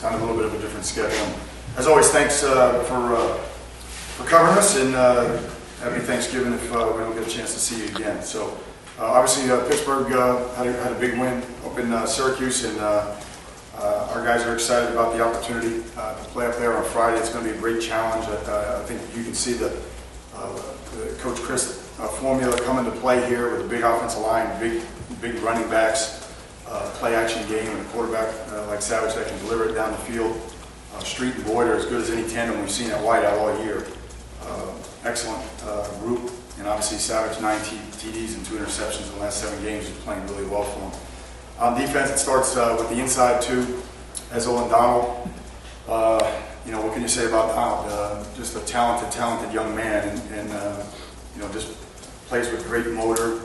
on a little bit of a different schedule. As always, thanks for covering us, and happy Thanksgiving if we don't get a chance to see you again. So obviously Pittsburgh had a big win up in Syracuse, and our guys are excited about the opportunity to play up there on Friday. It's going to be a great challenge. I think you can see the Coach Chris formula come into play here with a big offensive line, big running backs, play action game, and a quarterback like Savage that can deliver it down the field. Street and Boyd are as good as any tandem we've seen at Whiteout all year. Excellent group, and obviously Savage 9 TDs and 2 interceptions in the last 7 games is playing really well for him. On defense, it starts with the inside two, Ezell and Donald. What can you say about Donald? Just a talented young man, and just plays with great motor.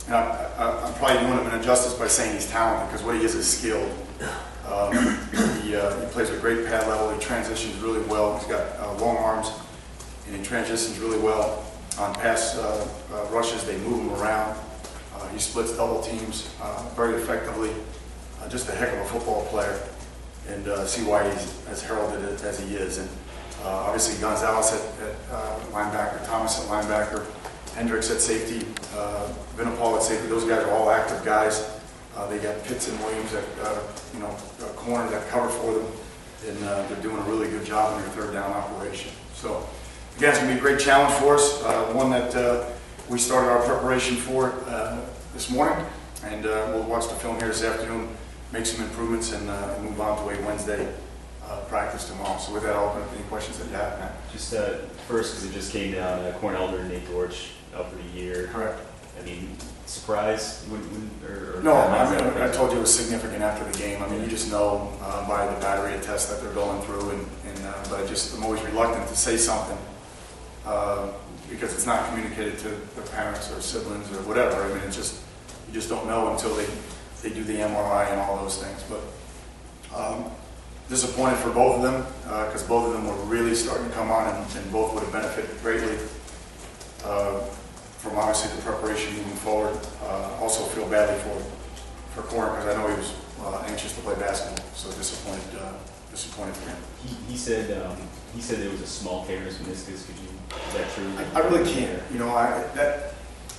And I'm probably doing him an injustice by saying he's talented, because what he is skilled. He plays with great pad level. He transitions really well. He's got long arms, and he transitions really well on pass rushes. They move him around. He splits double teams very effectively. Just a heck of a football player, and see why he's as heralded as he is. And obviously Gonzalez at linebacker, Thomas at linebacker, Hendricks at safety, Vinopal at safety. Those guys are all active guys. They got Pitts and Williams at corner that cover for them, and they're doing a really good job in their third down operation. So again, it's going to be a great challenge for us, one that we started our preparation for this morning, and we'll watch the film here this afternoon, make some improvements, and move on to a Wednesday practice tomorrow. So with that, I'll open up any questions that you have, Matt. Just first, because it just came down, Corn Elder and Nate Dortch out for the year. Correct. I mean, surprise? No, I told you it was significant after the game. I mean, you just know by the battery of tests that they're going through, but I'm always reluctant to say something because it's not communicated to their parents or siblings or whatever. I mean, it's just, you just don't know until they do the MRI and all those things. But disappointed for both of them because both of them were really starting to come on, and both would have benefited greatly from obviously the preparation moving forward. Also feel badly for Corner, because I know he was anxious to play basketball. So disappointed for him. He said it was a small tear in his meniscus. Is that true? I really can't.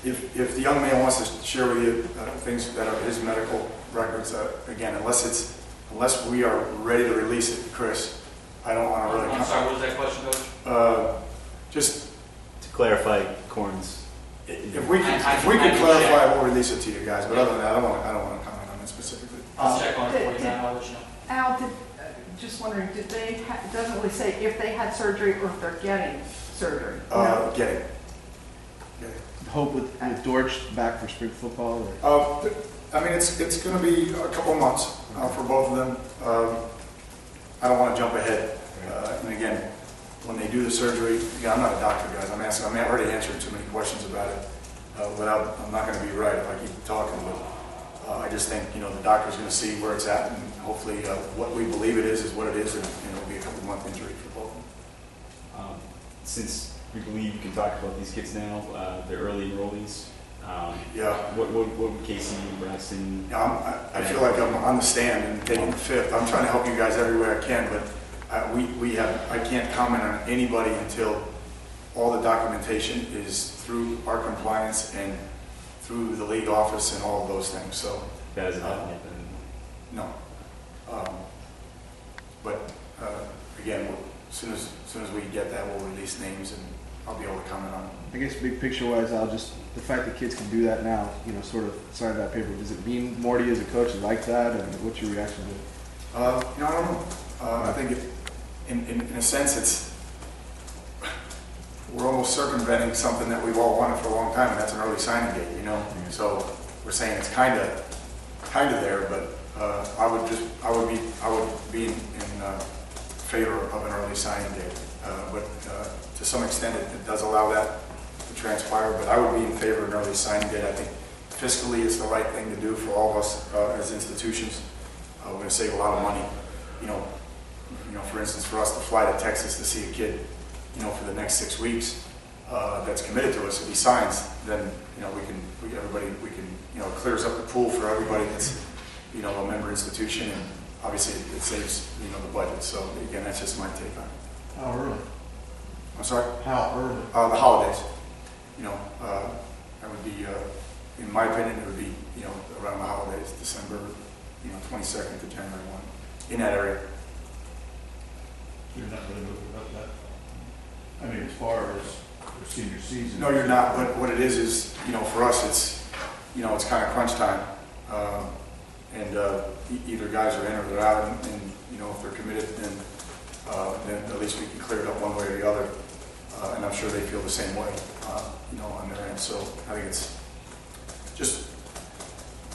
If the young man wants to share with you things that are his medical records, again, unless we are ready to release it, Chris, I don't want to really. I'm sorry. What was that question, Coach? Just to clarify, Corn's. If we could clarify, we'll release it to you guys. But other than that, I don't want to comment on it specifically. I'll check on it for you now. I'll let you know. Al, just wondering, it doesn't really say if they had surgery or if they're getting surgery? No? Getting. Hope with Dortch back for spring football? I mean, it's going to be a couple of months for both of them. I don't want to jump ahead. And again, when they do the surgery, again, I'm not a doctor, guys. I'm already answering too many questions about it. I'm not going to be right if I keep talking, but I just think the doctor's going to see where it's at, and hopefully what we believe it is what it is, and it'll be a couple-month injury for both of them. Since we believe you can talk about these kids now, the early enrollees. Yeah. What would Casey and Braxton? Yeah, I feel like I'm on the stand and taking the fifth. I'm trying to help you guys every way I can, but I can't comment on anybody until all the documentation is through our compliance and through the league office and all of those things. So that hasn't happened yet. No. But again, as soon as we get that, we'll release names, and I'll be able to comment on it. I guess big picture wise, Al, just the fact that kids can do that now, sort of sign that paper, does it mean more to you as a coach like that, and what's your reaction to it? I don't know. I think in a sense, we're almost circumventing something that we've all wanted for a long time, and that's an early signing date. Mm-hmm. So we're saying it's kind of there, but I would be in favor of an early signing date. But to some extent, it does allow that to transpire. But I would be in favor of an early signing date. I think fiscally, it's the right thing to do for all of us as institutions. We're going to save a lot of money. For instance, for us to fly to Texas to see a kid, for the next 6 weeks, that's committed to us. If he signs, then it clears up the pool for everybody that's a member institution, and obviously it saves, you know, the budget. So again, that's just my take on it. How early? I'm sorry? How early? The holidays, you know, that would be, in my opinion, it would be, you know, around the holidays, December, you know, 22nd to January 1, in that area. You're not really moving up that. I mean, as far as the senior season. No, you're not, but what it is, you know, for us, it's, you know, it's kind of crunch time. Either guys are in or they're out, and you know, if they're committed, then at least we can clear it up one way or the other. And I'm sure they feel the same way, you know, on their end. So I think it's just,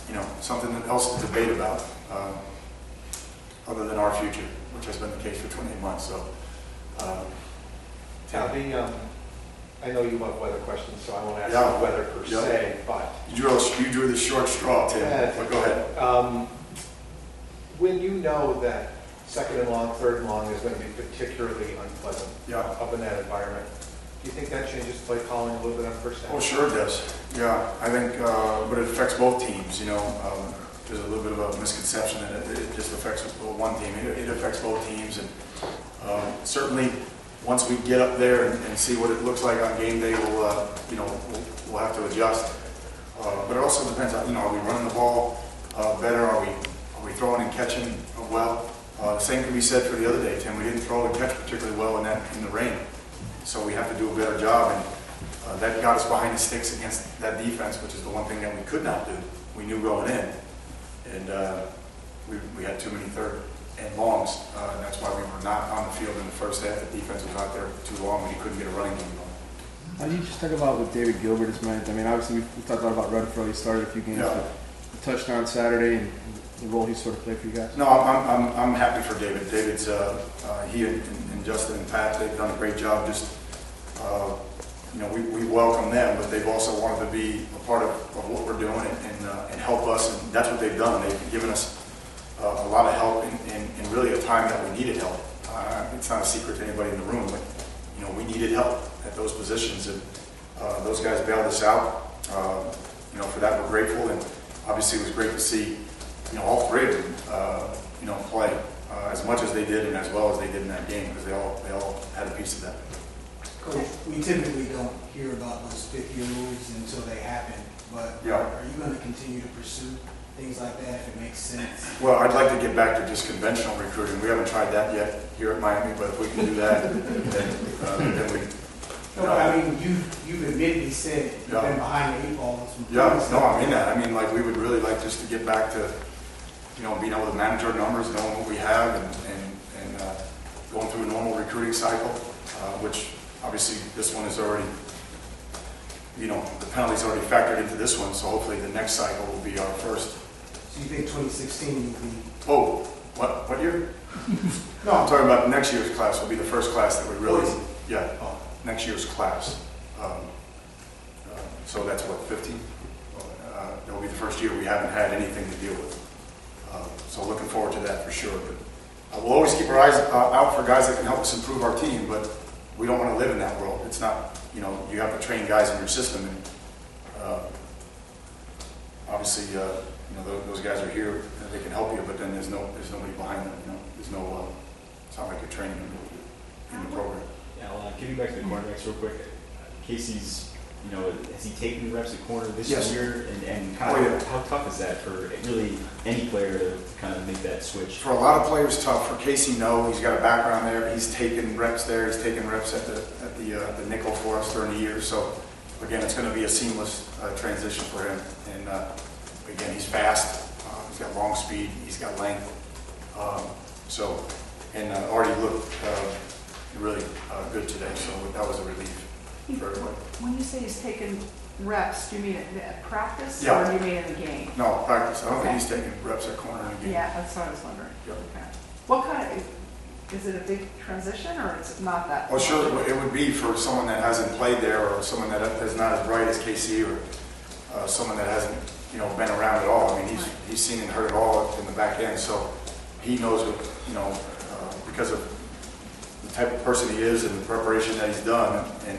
you know, something else to debate about, other than our future, which has been the case for 28 months. So, Tabby, I know you love weather questions, so I won't ask Yeah. you weather per Yeah. se, but you drew the short straw, Tim. But go ahead. when you know that second and long, third and long is going to be particularly unpleasant Yeah. up in that environment, do you think that changes play calling a little bit on first down? Oh, sure it does. Yeah, I think, but it affects both teams, you know. There's a little bit of a misconception that it just affects one team. It affects both teams, and certainly once we get up there and see what it looks like on game day, we'll, you know, we'll have to adjust. But it also depends on, you know, are we running the ball better? Are we throwing and catching well? The same can be said for the other day, Tim. We didn't throw and catch particularly well in the rain. So we have to do a better job, and that got us behind the sticks against that defense, which is the one thing that we could not do. We knew going in, and we had too many third and longs, and that's why we were not on the field in the first half. The defense was out there too long, and he couldn't get a running game going. How do you just talk about what David Gilbert has meant? I mean, obviously we talked a lot about Renfro. He started a few games, Yeah. but the touchdown Saturday and the role he sort of played for you guys. No, I'm happy for David. David's he and Justin and Pat, they've done a great job. Just you know, we welcome them, but they've also wanted to be a part of what we're doing and help us, and that's what they've done. They've given us a lot of help in really a time that we needed help. It's not a secret to anybody in the room, but you know, we needed help at those positions, and those guys bailed us out. You know, for that we're grateful, and obviously it was great to see, you know, all three of them, you know, play as much as they did and as well as they did in that game, because they all had a piece of that. Coach, we typically don't hear about those fifth-year moves until they happen, but Yeah. are you going to continue to pursue things like that if it makes sense? Well, I'd like to get back to just conventional recruiting. We haven't tried that yet here at Miami, but if we can do that, then we. No, I mean, you've admittedly said you've Yeah. been behind the eight ball. on some Yeah, things. no, I'm in that. I mean, like, we would really like just to get back to, you know, being able to manage our numbers, knowing what we have, and going through a normal recruiting cycle, which obviously this one is already, you know, the penalty's already factored into this one, so hopefully the next cycle will be our first. So you think 2016 will be? Oh, what year? No, I'm talking about next year's class will be the first class that we really, Oh. yeah, next year's class. So that's what, 15? It'll be the first year we haven't had anything to deal with. So looking forward to that for sure. But we'll always keep our eyes out for guys that can help us improve our team, but we don't want to live in that world. It's not, you know, you have to train guys in your system, and obviously, you know, those guys are here and they can help you, but then there's nobody behind them. You know, there's no. It's not like you're training them in the program. Yeah, I'll give you back to the cornerbacks real quick. Casey's, you know, has he taken reps at corner this Yes. year? And kind of, Oh, yeah. how tough is that for really any player to kind of make that switch? For a lot of players, tough. For Casey, no. He's got a background there. He's taken reps there. He's taken reps at the nickel for us during the year. So again, it's going to be a seamless transition for him. And again, he's fast. He's got long speed. He's got length. Already looked really good today. So that was a relief for everybody. When you say he's taken reps, do you mean at practice? Yeah. Or do you mean in the game? No, practice. I don't think Okay. he's taking reps at corner in the game. Yeah, that's what I was wondering. Yep. Okay. What kind of, is it a big transition or it's not that? Well, sure, it would be for someone that hasn't played there, or someone that is not as bright as KC, or someone that hasn't, you know, been around at all. I mean, he's seen and heard it all in the back end, so he knows what, you know, because of the type of person he is and the preparation that he's done, and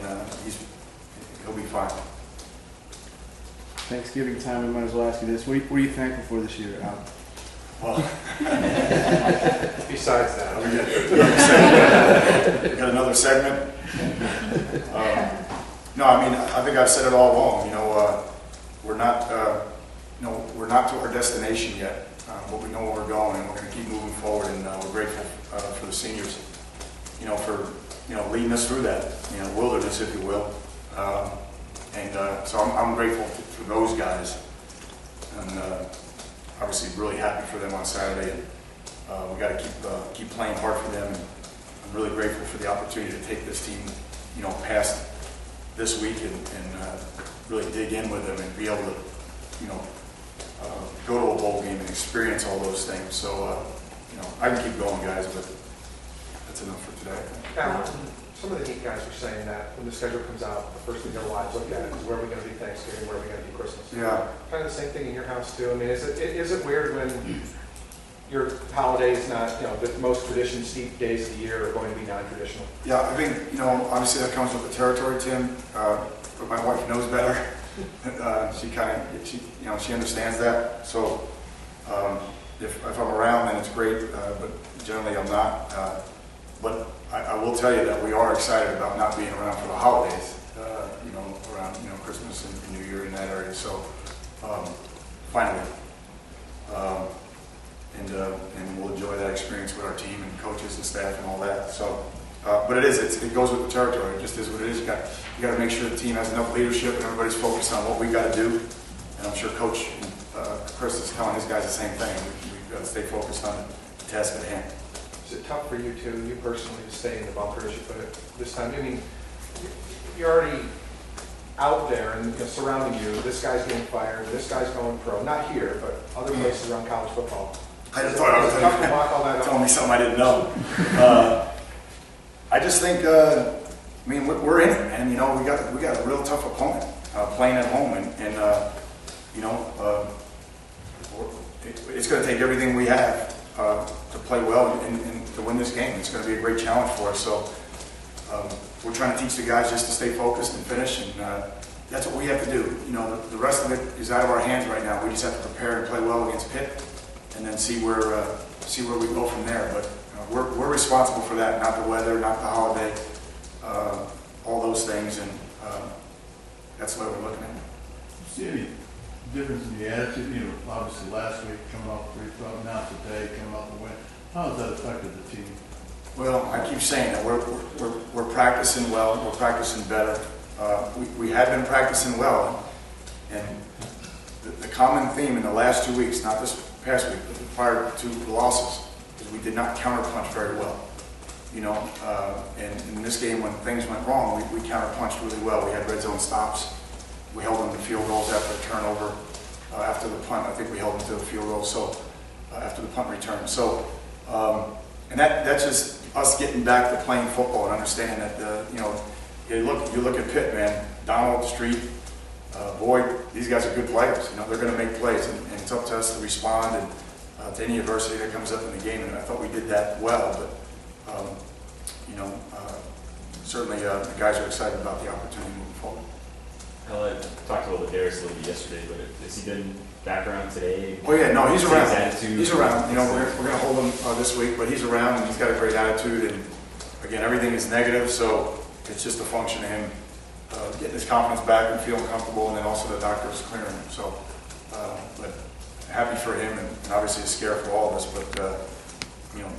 he'll be fine. Thanksgiving time, we might as well ask you this. What are you thankful for this year, Al? Well, Besides that. we got another segment. We got another segment. No, I mean, I think I've said it all along. We're not, we're not to our destination yet, but we know where we're going, and we're going to keep moving forward. And we're grateful for the seniors, for leading us through that, wilderness, if you will. So I'm grateful for those guys, and obviously really happy for them on Saturday. And we got to keep playing hard for them. And I'm really grateful for the opportunity to take this team, past this week and really dig in with them and be able to, go to a bowl game and experience all those things. So, I can keep going, guys, but that's enough for today. Now, some of the Heat guys were saying that when the schedule comes out, the first thing they'll watch, look at it is where are we going to be Thanksgiving, where are we going to be Christmas? Yeah. Kind of the same thing in your house too. I mean, is it weird when your holidays not, the most tradition steep days of the year are going to be non-traditional? Yeah, I think, obviously that comes with the territory, Tim, but my wife knows better. She understands that. So if I'm around, then it's great, but generally I'm not. But I will tell you that we are excited about not being around for the holidays, around, Christmas and New Year in that area. So finally. And we'll enjoy that experience with our team and coaches and staff and all that. So, but it goes with the territory. It just is what it is. You got to make sure the team has enough leadership and everybody's focused on what we got to do. And I'm sure Coach Chris is telling his guys the same thing. We've got to stay focused on the task at hand. Is it tough for you too, you personally, to stay in the bunker, as you put it, this time? I mean, you're already out there and surrounding you. This guy's getting fired. This guy's going pro. Not here, but other places around college football. I just thought I was tough to walk all that up. telling me something I didn't know. I just think, we're in it, man. We got a real tough opponent playing at home, and it's going to take everything we have to play well and to win this game. It's going to be a great challenge for us. So we're trying to teach the guys just to stay focused and finish, and that's what we have to do. The rest of it is out of our hands right now. We just have to prepare and play well against Pitt, and then see where we go from there. But we're responsible for that, not the weather, not the holiday, all those things, and that's what we're looking at. See any difference in the attitude? Obviously last week coming off 3-12, now today coming off the win. How has that affected the team? Well, I keep saying that we're practicing well, we're practicing better. We had been practicing well, and the common theme in the last 2 weeks, not this past week, but prior to the losses, is we did not counterpunch very well. And in this game, when things went wrong, we counterpunched really well. We had red zone stops. We held them to field goals after a turnover. After the punt, I think we held them to a field goal. So after the punt return, so and that's just us getting back to playing football and understanding that you look at Pitt, man, Donald, Street, Boyd, these guys are good players. They're going to make plays, and it's up to us to respond and to any adversity that comes up in the game. And I thought we did that well, but certainly the guys are excited about the opportunity moving forward. I talked a little bit Darius a little bit yesterday, but has he been back around today? Oh yeah, no, he's around. Attitude? He's around. We're going to hold him this week, but he's around and he's got a great attitude. And again, everything is negative, so it's just a function of him getting his confidence back and feeling comfortable, and then also the doctors clearing him. So, but happy for him, and obviously a scare for all of us, but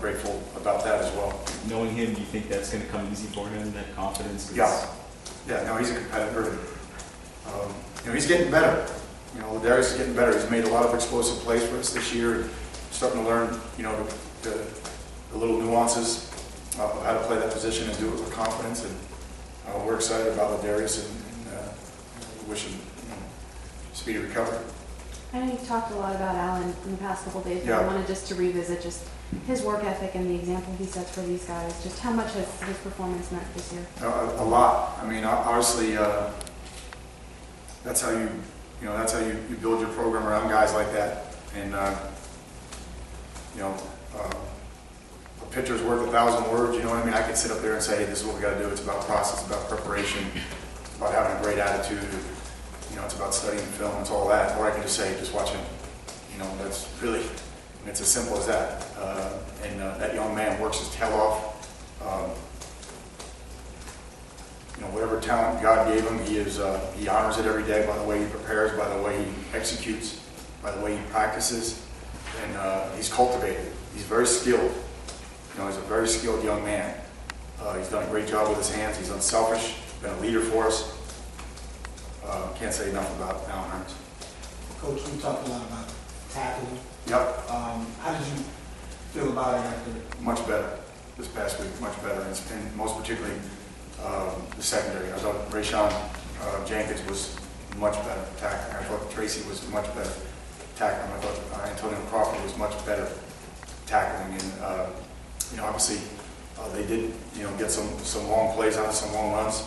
grateful about that as well. Knowing him, do you think that's going to come easy for him, that confidence? Yeah. No, he's a competitor. He's getting better. Darius is getting better. He's made a lot of explosive plays for us this year, and starting to learn, the little nuances of how to play that position and do it with confidence. And we're excited about Darius and wish him speedy recovery. I know you've talked a lot about Alan in the past couple of days, but Yeah. I wanted just to revisit just his work ethic and the example he sets for these guys. Just how much has his performance meant this year? A lot. I mean, obviously, that's how you build your program around guys like that. And a pitcher's worth 1,000 words. You know what I mean? I could sit up there and say, hey, this is what we got to do. It's about process, about preparation, it's about having a great attitude. It's about studying film. It's all that. Or I could just say, just watch him. That's really And it's as simple as that. And that young man works his tail off. Whatever talent God gave him, he honors it every day by the way he prepares, by the way he executes, by the way he practices, and he's cultivated. He's very skilled. He's a very skilled young man. He's done a great job with his hands. He's unselfish. Been a leader for us. Can't say enough about Alan Hearns. Coach, we talked a lot about tackling. Yep, How did you feel about it after? much better this past week. Much better, and most particularly the secondary. I thought Rayshawn Jenkins was much better tackling. I thought Tracy was much better tackling. I thought Antonio Crawford was much better tackling. And obviously they did get some long plays on it, some long runs,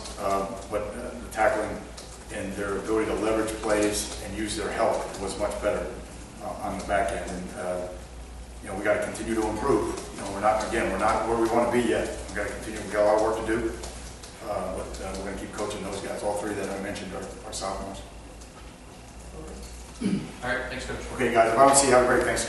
but the tackling and their ability to leverage plays and use their help was much better on the back end. And we got to continue to improve. We're not where we want to be yet. We got to continue. We got a lot of work to do. But we're going to keep coaching those guys. All three that I mentioned are sophomores. All right, thanks, Coach. Okay, guys, if I don't see you, have a great Thanksgiving.